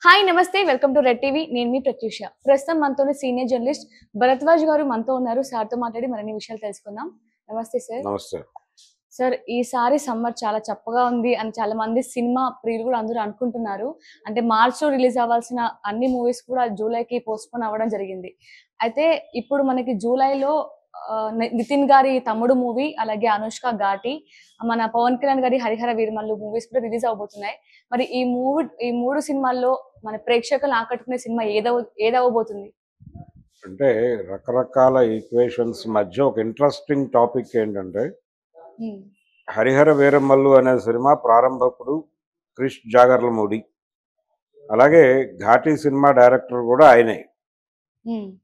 Hi నమస్తే welcome to red TV నేను మీ ప్రత్యూష ప్రస్తుతం మనతోనే సీనియర్ జర్నలిస్ట్ భరద్వాజ్ గారు మనతో ఉన్నారు సార్తో మాట్లాడి మరిన్ని విషయాలు తెలుసుకుందాం నమస్తే సార్ నమస్తే. సార్ ఈసారి సమ్మర్ చాలా చప్పగా ఉంది అని చాలా మంది సినిమా ప్రియులు కూడా అందరూ అనుకుంటున్నారు అంటే మార్చ్ లో రిలీజ్ అవ్వాల్సిన అన్ని మూవీస్ కూడా జూలైకి పోస్ట్పోన్ అవ్వడం జరిగింది అయితే ఇప్పుడు మనకి జూలైలో నితిన్ గారి తమ్ముడు మూవీ అలాగే అనుష్క ఘాటి మన పవన్ కళ్యాణ్ గారి హరిహర వీరమల్లు మూవీస్ కూడా రిలీజ్ అవబోతున్నాయి మరి ఈ మూడు సినిమాల్లో మన ప్రేక్షకులను ఆకట్టుకునే సినిమా ఏదవబోతుంది అంటే రకరకాల ఈక్వేషన్స్ మధ్య ఒక ఇంట్రెస్టింగ్ టాపిక్ ఏంటంటే హరిహర వీరమల్లు అనే సినిమా ప్రారంభకుడు క్రిష్ జాగర్లమూడి, అలాగే ఘాటి సినిమా డైరెక్టర్ కూడా ఆయనే.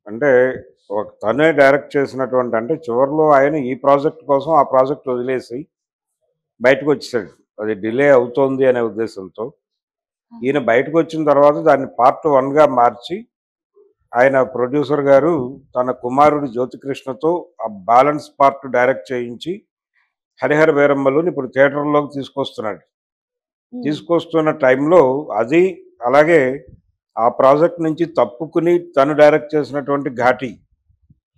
అంటే తనే డైరెక్ట్ చేసినటువంటి, అంటే చివరిలో ఆయన ఈ ప్రాజెక్ట్ కోసం ఆ ప్రాజెక్ట్ వదిలేసి బయటకు వచ్చేసాడు, అది డిలే అవుతోంది అనే ఉద్దేశంతో. ఈయన బయటకు వచ్చిన తర్వాత దాన్ని పార్ట్ 1గా మార్చి ఆయన ప్రొడ్యూసర్ గారు తన కుమారుడు జ్యోతికృష్ణతో ఆ బ్యాలెన్స్ పార్ట్ డైరెక్ట్ చేయించి హరిహర వీరమల్లుని ఇప్పుడు థియేటర్లోకి తీసుకొస్తున్న టైంలో అది, అలాగే ఆ ప్రాజెక్ట్ నుంచి తప్పుకుని తను డైరెక్ట్ చేసినటువంటి ఘాటి,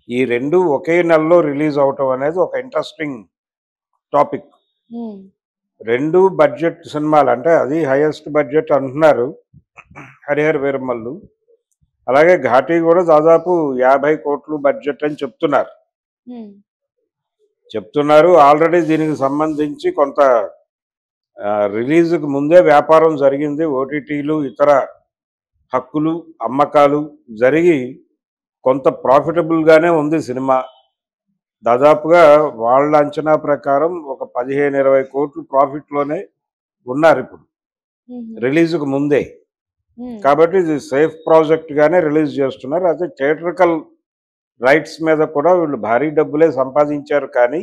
ఈ రెండు ఒకే నెలలో రిలీజ్ అవటం అనేది ఒక ఇంట్రెస్టింగ్ టాపిక్. రెండు బడ్జెట్ సినిమాలు, అంటే అది హైయెస్ట్ బడ్జెట్ అంటున్నారు హరిహర వీరమల్లు, అలాగే ఘాటి కూడా దాదాపు 50 కోట్లు బడ్జెట్ అని చెప్తున్నారు. ఆల్రెడీ దీనికి సంబంధించి కొంత రిలీజ్కి ముందే వ్యాపారం జరిగింది, ఓటీటీలు ఇతర హక్కులు అమ్మకాలు జరిగి కొంత ప్రాఫిటబుల్గానే ఉంది సినిమా. దాదాపుగా వాళ్ళ అంచనా ప్రకారం ఒక 15-20 కోట్లు ప్రాఫిట్లోనే ఉన్నారు ఇప్పుడు రిలీజ్కు ముందే. కాబట్టి ఇది సేఫ్ ప్రాజెక్ట్గానే రిలీజ్ చేస్తున్నారు. అదే థియేట్రికల్ రైట్స్ మీద కూడా వీళ్ళు భారీ డబ్బులే సంపాదించారు, కానీ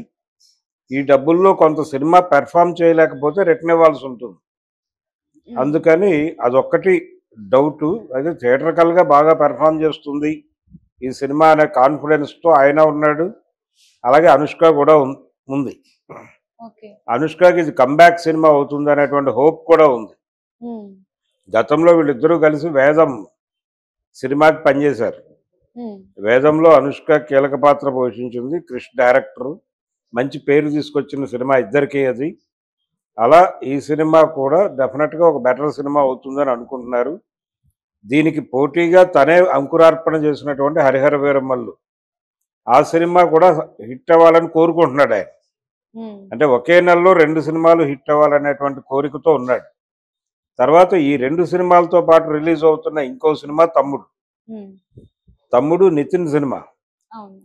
ఈ డబ్బుల్లో కొంత సినిమా పెర్ఫామ్ చేయలేకపోతే రిటర్న్ ఇవ్వాల్సి ఉంటుంది. అందుకని అదొక్కటి డౌటు. అయితే థియేట్రికల్గా బాగా పెర్ఫామ్ చేస్తుంది ఈ సినిమా అనే కాన్ఫిడెన్స్తో ఆయన ఉన్నాడు. అలాగే అనుష్క కూడా ఉంది. అనుష్కకి ఇది కంబ్యాక్ సినిమా అవుతుంది అనేటువంటి హోప్ కూడా ఉంది. గతంలో వీళ్ళిద్దరూ కలిసి వేదం సినిమాకి పనిచేశారు. వేదంలో అనుష్క కీలక పాత్ర పోషించింది. క్రిష్ డైరెక్టరు, మంచి పేరు తీసుకొచ్చిన సినిమా ఇద్దరికీ అది. అలా ఈ సినిమా కూడా డెఫినెట్గా ఒక బెటర్ సినిమా అవుతుందని అనుకుంటున్నారు. దీనికి పోటీగా తనే అంకురార్పణ చేసినటువంటి హరిహర వీరమల్లు, ఆ సినిమా కూడా హిట్ అవ్వాలని కోరుకుంటున్నాడు ఆయన. అంటే ఒకే నెలలో 2 సినిమాలు హిట్ అవ్వాలనేటువంటి కోరికతో ఉన్నాడు. తర్వాత ఈ 2 సినిమాలతో పాటు రిలీజ్ అవుతున్న ఇంకో సినిమా తమ్ముడు నితిన్ సినిమా.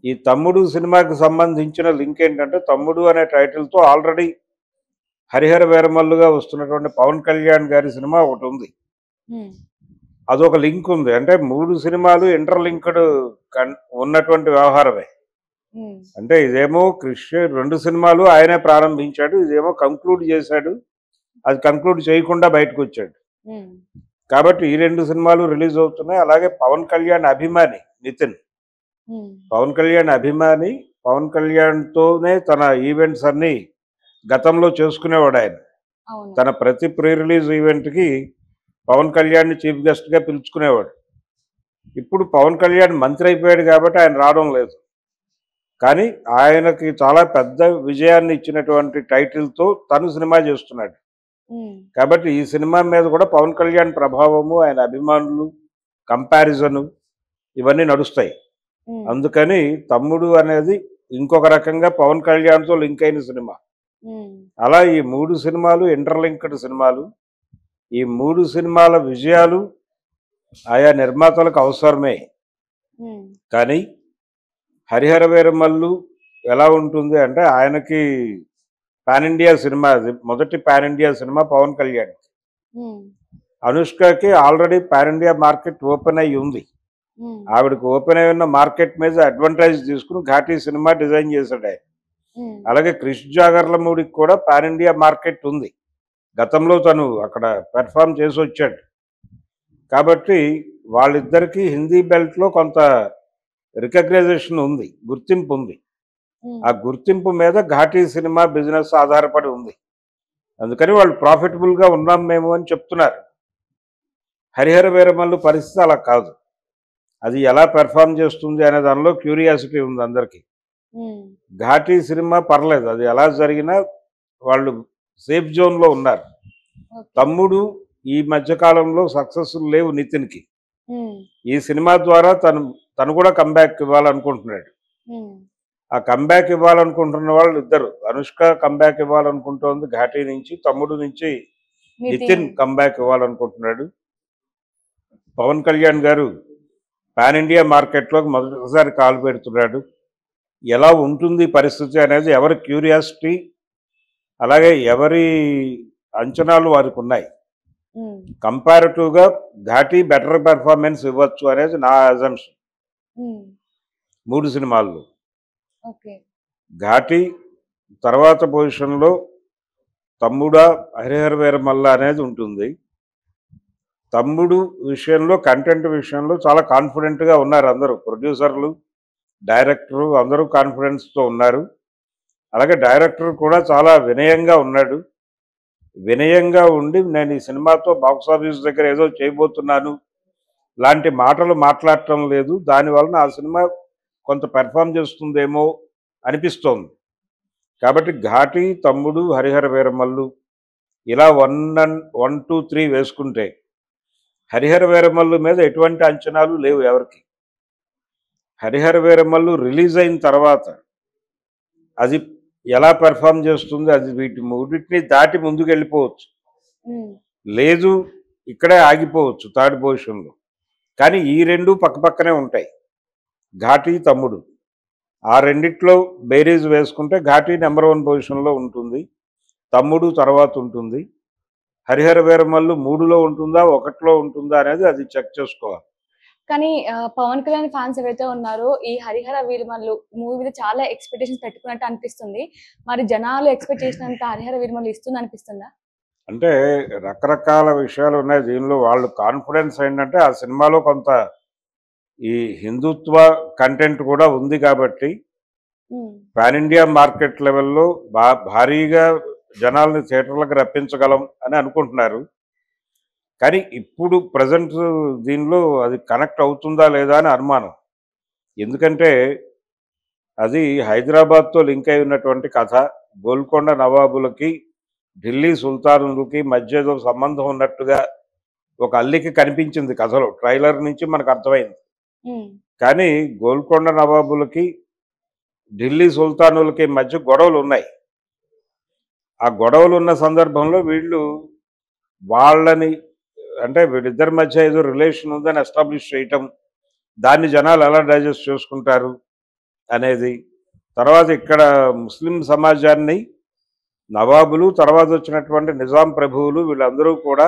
ఈ తమ్ముడు సినిమాకి సంబంధించిన లింక్ ఏంటంటే, తమ్ముడు అనే టైటిల్తో ఆల్రెడీ హరిహర వీరమల్లుగా వస్తున్నటువంటి పవన్ కళ్యాణ్ గారి సినిమా ఒకటి ఉంది, అదొక లింక్ ఉంది. అంటే 3 సినిమాలు ఇంటర్లింక్డ్ ఉన్నటువంటి వ్యవహారమే. అంటే ఇదేమో క్రిష్ 2 సినిమాలు ఆయనే ప్రారంభించాడు, ఇదేమో కంక్లూడ్ చేశాడు, అది కంక్లూడ్ చేయకుండా బయటకు వచ్చాడు. కాబట్టి ఈ 2 సినిమాలు రిలీజ్ అవుతున్నాయి. అలాగే పవన్ కళ్యాణ్ అభిమాని నితిన్, పవన్ కళ్యాణ్ అభిమాని, పవన్ కళ్యాణ్తోనే తన ఈవెంట్స్ అన్నీ గతంలో చేసుకునేవాడు ఆయన. తన ప్రతి ప్రీ రిలీజ్ ఈవెంట్కి పవన్ కళ్యాణ్ని చీఫ్ గెస్ట్గా పిలుచుకునేవాడు. ఇప్పుడు పవన్ కళ్యాణ్ మంత్రి అయిపోయాడు కాబట్టి ఆయన రావడం లేదు, కానీ ఆయనకి చాలా పెద్ద విజయాన్ని ఇచ్చినటువంటి టైటిల్తో తను సినిమా చేస్తున్నాడు. కాబట్టి ఈ సినిమా మీద కూడా పవన్ కళ్యాణ్ ప్రభావము, ఆయన అభిమానులు, కంపారిజను ఇవన్నీ నడుస్తాయి. అందుకని తమ్ముడు అనేది ఇంకొక రకంగా పవన్ కళ్యాణ్తో లింక్ అయిన సినిమా. అలా ఈ 3 సినిమాలు ఇంటర్లింక్డ్ సినిమాలు. ఈ 3 సినిమాల విజయాలు ఆయా నిర్మాతలకు అవసరమే, కానీ హరిహర వీరమల్లు ఎలా ఉంటుంది అంటే, ఆయనకి పాన్ ఇండియా సినిమా, అది మొదటి పాన్ ఇండియా సినిమా పవన్ కళ్యాణ్. అనుష్కకి already pan India market open అయ్యి ఉంది. ఆవిడకి ఓపెన్ అయి ఉన్న మార్కెట్ మీద అడ్వాంటేజ్ తీసుకుని ఘాటీ సినిమా డిజైన్ చేశాడు ఆయన. అలాగే క్రిష్ జాగర్లమూడికి కూడా పాన్ ఇండియా మార్కెట్ ఉంది, గతంలో తను అక్కడ పెర్ఫామ్ చేసి వచ్చాడు. కాబట్టి వాళ్ళిద్దరికీ హిందీ బెల్ట్లో కొంత రికగ్నైజేషన్ ఉంది, గుర్తింపు ఉంది. ఆ గుర్తింపు మీద ఘాటీ సినిమా బిజినెస్ ఆధారపడి ఉంది. అందుకని వాళ్ళు ప్రాఫిటబుల్గా ఉన్నాం మేము అని చెప్తున్నారు. హరిహర వీరమల్లు పరిస్థితి అలా కాదు. అది ఎలా పెర్ఫామ్ చేస్తుంది అనే దానిలో క్యూరియాసిటీ ఉంది అందరికీ. ఘాటీ సినిమా పర్లేదు, అది ఎలా జరిగినా వాళ్ళు సేఫ్ జోన్లో ఉన్నారు. తమ్ముడు ఈ మధ్యకాలంలో సక్సెస్ లేవు నితిన్కి. ఈ సినిమా ద్వారా తను కూడా కంబ్యాక్ ఇవ్వాలనుకుంటున్నాడు. ఆ కంబ్యాక్ ఇవ్వాలనుకుంటున్న వాళ్ళు ఇద్దరు, అనుష్క కంబ్యాక్ ఇవ్వాలనుకుంటోంది ఘాటీ నుంచి, తమ్ముడు నుంచి నితిన్ కంబ్యాక్ ఇవ్వాలనుకుంటున్నాడు. పవన్ కళ్యాణ్ గారు పాన్ ఇండియా మార్కెట్లోకి మొదటిసారి కాలు పెడుతున్నాడు. ఎలా ఉంటుంది పరిస్థితి అనేది ఎవరి క్యూరియాసిటీ, అలాగే ఎవరి అంచనాలు వారికి ఉన్నాయి. కంపారిటివ్గా ఘాటీ బెటర్ పెర్ఫార్మెన్స్ ఇవ్వచ్చు అనేది నా అజంప్షన్. 3 సినిమాల్లో ఘాటీ తర్వాత పొజిషన్లో తమ్ముడా హరిహర వీరమల్ల అనేది ఉంటుంది. తమ్ముడు విషయంలో, కంటెంట్ విషయంలో చాలా కాన్ఫిడెంట్గా ఉన్నారు అందరూ, ప్రొడ్యూసర్లు, డైరెక్టరు అందరూ కాన్ఫిడెన్స్తో ఉన్నారు. అలాగే డైరెక్టర్ కూడా చాలా వినయంగా ఉన్నాడు. వినయంగా ఉండి నేను ఈ సినిమాతో బాక్సాఫీస్ దగ్గర ఏదో చేయబోతున్నాను లాంటి మాటలు మాట్లాడటం లేదు. దానివలన ఆ సినిమా కొంత పెర్ఫామ్ చేస్తుందేమో అనిపిస్తోంది. కాబట్టి ఘాటీ, తమ్ముడు, హరిహర వీరమల్లు ఇలా 1, 2, 3 వేసుకుంటే హరిహర వీరమల్లు మీద ఎటువంటి అంచనాలు లేవు ఎవరికి. హరిహర వీరమల్లు రిలీజ్ అయిన తర్వాత అది ఎలా పెర్ఫామ్ చేస్తుంది, అది వీటి మూడింటిని దాటి ముందుకు వెళ్ళిపోవచ్చు, లేదు ఇక్కడే ఆగిపోవచ్చు థర్డ్ పొజిషన్లో. కానీ ఈ రెండు పక్కపక్కనే ఉంటాయి, ఘాటీ తమ్ముడు. ఆ రెండిట్లో బేరీజ్ వేసుకుంటే ఘాటీ నెంబర్ 1 పొజిషన్లో ఉంటుంది, తమ్ముడు తర్వాత ఉంటుంది. హరిహర వీరమల్లు 3లో ఉంటుందా 1లో ఉంటుందా అనేది అది చెక్ చేసుకోవాలి. కానీ పవన్ కళ్యాణ్ ఫ్యాన్స్ ఎవరైతే ఉన్నారో ఈ హరిహర వీరమల్లు మూవీ మీద చాలా ఎక్స్పెక్టేషన్స్ పెట్టుకున్నట్టు అనిపిస్తుంది. మరి జనాలు ఎక్స్పెక్ట్ చేసినంత హరిహర వీరమల్లు ఇస్తుంది అనిపిస్తుందా? అంటే రకరకాల విషయాలు ఉన్నాయి దీనిలో. వాళ్ళు కాన్ఫిడెన్స్ ఏంటంటే ఆ సినిమాలో కొంత ఈ హిందుత్వ కంటెంట్ కూడా ఉంది కాబట్టి పాన్ ఇండియా మార్కెట్ లెవెల్లో భారీగా జనాల్ని థియేటర్లకు రప్పించగలం అని అనుకుంటున్నారు. కానీ ఇప్పుడు ప్రజెంట్ దీనిలో అది కనెక్ట్ అవుతుందా లేదా అని అనుమానం. ఎందుకంటే అది హైదరాబాద్తో లింక్ అయి ఉన్నటువంటి కథ. గోల్కొండ నవాబులకి ఢిల్లీ సుల్తానులకి మధ్య ఏదో సంబంధం ఉన్నట్టుగా ఒక అల్లిక కనిపించింది కథలో, ట్రైలర్ నుంచి మనకు అర్థమైంది. కానీ గోల్కొండ నవాబులకి ఢిల్లీ సుల్తానులకి మధ్య గొడవలు ఉన్నాయి. ఆ గొడవలు ఉన్న సందర్భంలో వీళ్ళు వాళ్ళని, అంటే వీళ్ళిద్దరి మధ్య ఏదో రిలేషన్ ఉందని ఎస్టాబ్లిష్ చేయటం, దాన్ని జనాలు ఎలా డైజెస్ట్ చేసుకుంటారు అనేది. తర్వాత ఇక్కడ ముస్లిం సమాజాన్ని నవాబులు, తర్వాత వచ్చినటువంటి నిజాం ప్రభువులు వీళ్ళందరూ కూడా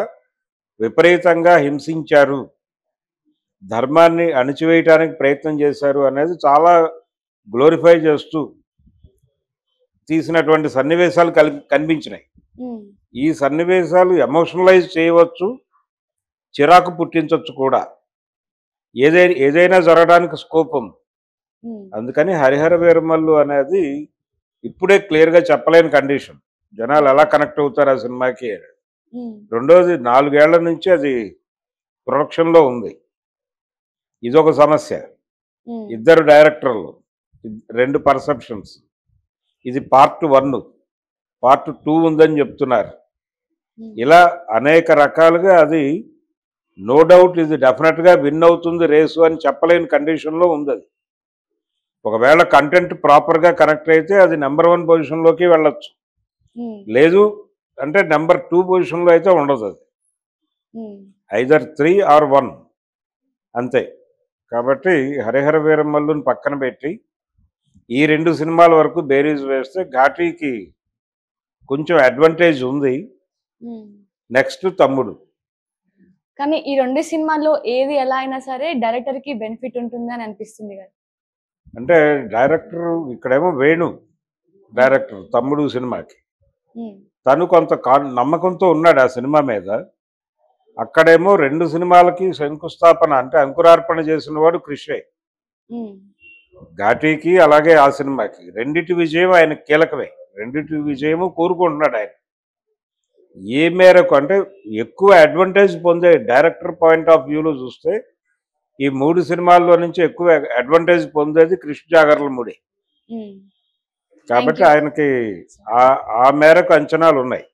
విపరీతంగా హింసించారు, ధర్మాన్ని అణిచివేయటానికి ప్రయత్నం చేశారు అనేది చాలా గ్లోరిఫై చేస్తూ తీసినటువంటి సన్నివేశాలు కనిపించినాయి. ఈ సన్నివేశాలు ఎమోషనలైజ్ చేయవచ్చు, చిరాకు పుట్టించవచ్చు కూడా. ఏదైనా జరగడానికి స్కోప్ ఉంది. అందుకని హరిహర వీరమల్లు అనేది ఇప్పుడే క్లియర్గా చెప్పలేని కండిషన్. జనాలు ఎలా కనెక్ట్ అవుతారు ఆ సినిమాకి. రెండోది 4 ఏళ్ల నుంచి అది ప్రొడక్షన్లో ఉంది, ఇదొక సమస్య. ఇద్దరు డైరెక్టర్లు, 2 పర్సెప్షన్స్. ఇది పార్ట్ 1, పార్ట్ 2 ఉందని చెప్తున్నారు. ఇలా అనేక రకాలుగా అది నో డౌట్ ఇది డెఫినెట్గా విన్ అవుతుంది రేసు అని చెప్పలేని కండిషన్లో ఉంది అది. ఒకవేళ కంటెంట్ ప్రాపర్గా కనెక్ట్ అయితే అది నెంబర్ 1 పొజిషన్లోకి వెళ్ళొచ్చు, లేదు అంటే నెంబర్ 2 పొజిషన్లో అయితే ఉండదు. అది ఐదర్ 3 or 1 అంతే. కాబట్టి హరిహర వీరమల్లుని పక్కన పెట్టి ఈ 2 సినిమాల వరకు బేరీజ్ వేస్తే ఘాటీకి కొంచెం అడ్వాంటేజ్ ఉంది. నెక్స్ట్ తమ్ముడు. కానీ ఈ 2 సినిమాల్లో ఏది ఎలా అయినా సరే డైరెక్టర్ కి బెనిఫిట్ ఉంటుంది అని అనిపిస్తుంది కదా. అంటే డైరెక్టర్ ఇక్కడేమో వేణు డైరెక్టర్ తమ్ముడు సినిమాకి, తను కొంత నమ్మకంతో ఉన్నాడు ఆ సినిమా మీద. అక్కడేమో 2 సినిమాలకి శంకుస్థాపన అంటే అంకురార్పణ చేసిన వాడు కృషే. ఘాటీకి అలాగే ఆ సినిమాకి రెండిటి విజయం ఆయన కీలకమే, రెండిటి విజయము కోరుకుంటున్నాడు ఆయన. ఏ మేరకు అంటే ఎక్కువ అడ్వాంటేజ్ పొందే డైరెక్టర్ పాయింట్ ఆఫ్ వ్యూలో చూస్తే ఈ 3 సినిమాల్లో నుంచి ఎక్కువ అడ్వాంటేజ్ పొందేది కృష్ణ జాగర్లమూడి. కాబట్టి you. ఆయనకి ఆ మేరకు అంచనాలు ఉన్నాయి.